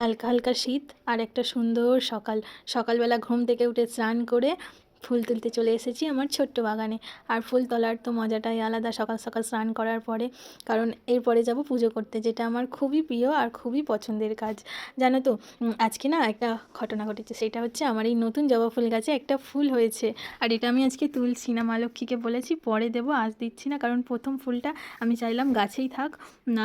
হালকা হালকা শীত আর একটা সুন্দর সকালবেলা ঘুম থেকে উঠে স্নান করে ফুল তুলতে চলে এসেছি আমার ছোট্ট বাগানে। আর ফুল তোলার তো মজাটাই আলাদা সকাল সকাল স্নান করার পরে, কারণ এরপরে যাব পুজো করতে, যেটা আমার খুবই প্রিয় আর খুবই পছন্দের কাজ। জানো তো, আজকে না একটা ঘটনা ঘটেছে, সেটা হচ্ছে আমার এই নতুন জবা ফুল গাছে একটা ফুল হয়েছে। আর এটা আমি আজকে তুলছি না, মা লক্ষ্মীকে বলেছি পরে দেবো, আজ দিচ্ছি না, কারণ প্রথম ফুলটা আমি চাইলাম গাছেই থাক।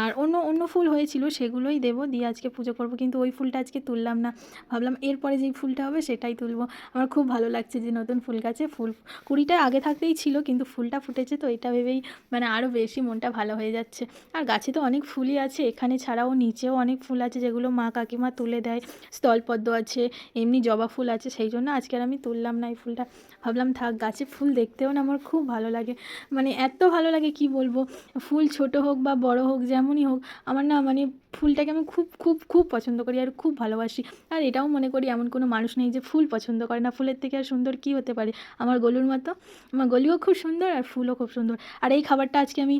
আর অন্য অন্য ফুল হয়েছিল সেগুলোই দেবো, দিয়ে আজকে পুজো করব, কিন্তু ওই ফুলটা আজকে তুললাম না। ভাবলাম এরপরে যেই ফুলটা হবে সেটাই তুলবো। আমার খুব ভালো লাগছে যে নতুন ফুল গাছে ফুল কুড়িটা আগে থাকতেই ছিল, কিন্তু ফুলটা ফুটেছে, তো এটা ভেবেই মানে আরও বেশি মনটা ভালো হয়ে যাচ্ছে। আর গাছে তো অনেক ফুলই আছে, এখানে ছাড়াও নিচেও অনেক ফুল আছে যেগুলো মা কাকিমা তুলে দেয়। স্থলপদ্ম আছে, এমনি জবা ফুল আছে, সেই জন্য আজকে আর আমি তুললাম না এই ফুলটা। ভাবলাম থাক, গাছে ফুল দেখতেও না আমার খুব ভালো লাগে, মানে এত ভালো লাগে কি বলবো। ফুল ছোট হোক বা বড় হোক, যেমনই হোক, আমার না মানে ফুলটাকে আমি খুব খুব খুব পছন্দ করি আর খুব ভালোবাসি। আর এটাও মনে করি এমন কোনো মানুষ নেই যে ফুল পছন্দ করে না, ফুলের থেকে আর সুন্দর কী হতে পারে আমার গলুর মতো। আমার গলিও খুব সুন্দর আর ফুলও খুব সুন্দর। আর এই খাবারটা আজকে আমি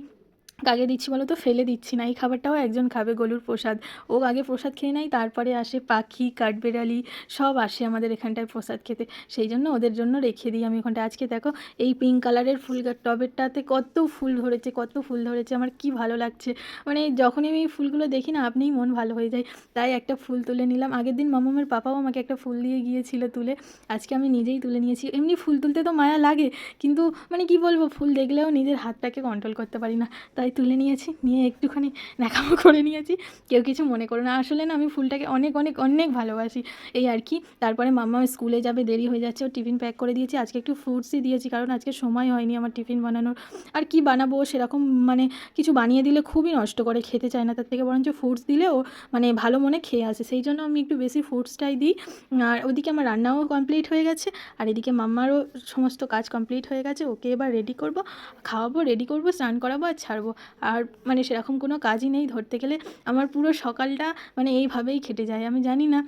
কাকে দিচ্ছি বলো তো, ফেলে দিচ্ছি না, এই খাবারটাও একজন খাবে, গলুর প্রসাদ। ও আগে প্রসাদ খেয়ে নেয়, তারপরে আসে পাখি, কাঠবেড়ালি, সব আসে আমাদের এখানটায় প্রসাদ খেতে, সেই জন্য ওদের জন্য রেখে দিই আমি ওখানটা। আজকে দেখো এই পিঙ্ক কালারের ফুল টবেরটাতে কত ফুল ধরেছে, কত ফুল ধরেছে, আমার কি ভালো লাগছে। মানে যখনই আমি এই ফুলগুলো দেখি না, আপনিই মন ভালো হয়ে যায়। তাই একটা ফুল তুলে নিলাম। আগের দিন মামামের পাপাও আমাকে একটা ফুল দিয়ে গিয়েছিল তুলে, আজকে আমি নিজেই তুলে নিয়েছি। এমনি ফুল তুলতে তো মায়া লাগে, কিন্তু মানে কি বলবো, ফুল দেখলেও নিজের হাতটাকে কন্ট্রোল করতে পারি না, তাই তুলে নিয়েছি, নিয়ে একটুখানি ন্যাকামো করে নিয়েছি। কেউ কিছু মনে করো না, আসলে না আমি ফুলটাকে অনেক অনেক অনেক ভালোবাসি, এই আর কি। তারপরে মাম্মা স্কুলে যাবে, দেরি হয়ে যাচ্ছে, ও টিফিন প্যাক করে দিয়েছি। আজকে একটু ফ্রুটসই দিয়েছি, কারণ আজকে সময় হয়নি আমার টিফিন বানানোর। আর কি বানাবো সেরকম, মানে কিছু বানিয়ে দিলে খুবই নষ্ট করে, খেতে চায় না, তার থেকে বরঞ্চ ফ্রুটস দিলে ও মানে ভালো মনে খেয়ে আসে, সেই জন্য আমি একটু বেশি ফ্রুটসটাই দিই। আর ওদিকে আমার রান্নাও কমপ্লিট হয়ে গেছে, আর এদিকে মাম্মারও সমস্ত কাজ কমপ্লিট হয়ে গেছে। ওকে এবার রেডি করব, খাওয়াবো, রেডি করব, স্নান করাবো আর ছাড়বো। আর মানে সেরকম কোনো কাজই নেই ধরতে গেলে, আমার পুরো সকালটা মানে এইভাবেই কেটে যায়, আমি জানি না,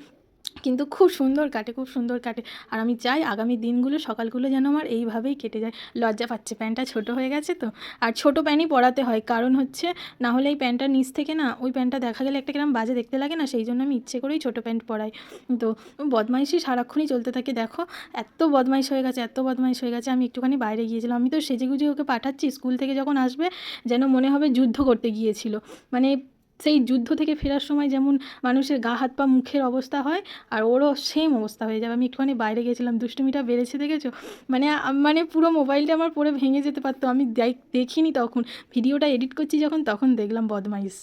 কিন্তু খুব সুন্দর কাটে, খুব সুন্দর কাটে। আর আমি চাই আগামী দিনগুলো, সকালগুলো যেন আমার এইভাবেই কেটে যায়। লজ্জা পাচ্ছে, প্যান্টটা ছোট হয়ে গেছে তো, আর ছোট প্যান্টই পরাতে হয়, কারণ হচ্ছে না হলে এই প্যান্টটার নিচ থেকে না ওই প্যান্টটা দেখা গেলে একটা কিরম বাজে দেখতে লাগে না, সেই জন্য আমি ইচ্ছে করেই ছোটো প্যান্ট পরাই। তো বদমাইশি সারাক্ষণই চলতে থাকে, দেখো এত বদমাইশ হয়ে গেছে, এত বদমাইশ হয়ে গেছে। আমি একটুখানি বাইরে গিয়েছিলাম, আমি তো সেজেগুজে ওকে পাঠাচ্ছি, স্কুল থেকে যখন আসবে যেন মনে হবে যুদ্ধ করতে গিয়েছিল। মানে সেই যুদ্ধ থেকে ফেরার সময় যেমন মানুষের গা হাত পা মুখের অবস্থা হয়, আর ওরও সেম অবস্থা হয়ে যাবে। আমি একটুখানি বাইরে গেছিলাম, দুষ্টুমিটা বেড়েছে দেখেছো, মানে মানে পুরো মোবাইলটা আমার পড়ে ভেঙে যেতে পারতো, আমি দেখিনি তখন, ভিডিওটা এডিট করছি যখন, তখন দেখলাম বদমাইশ।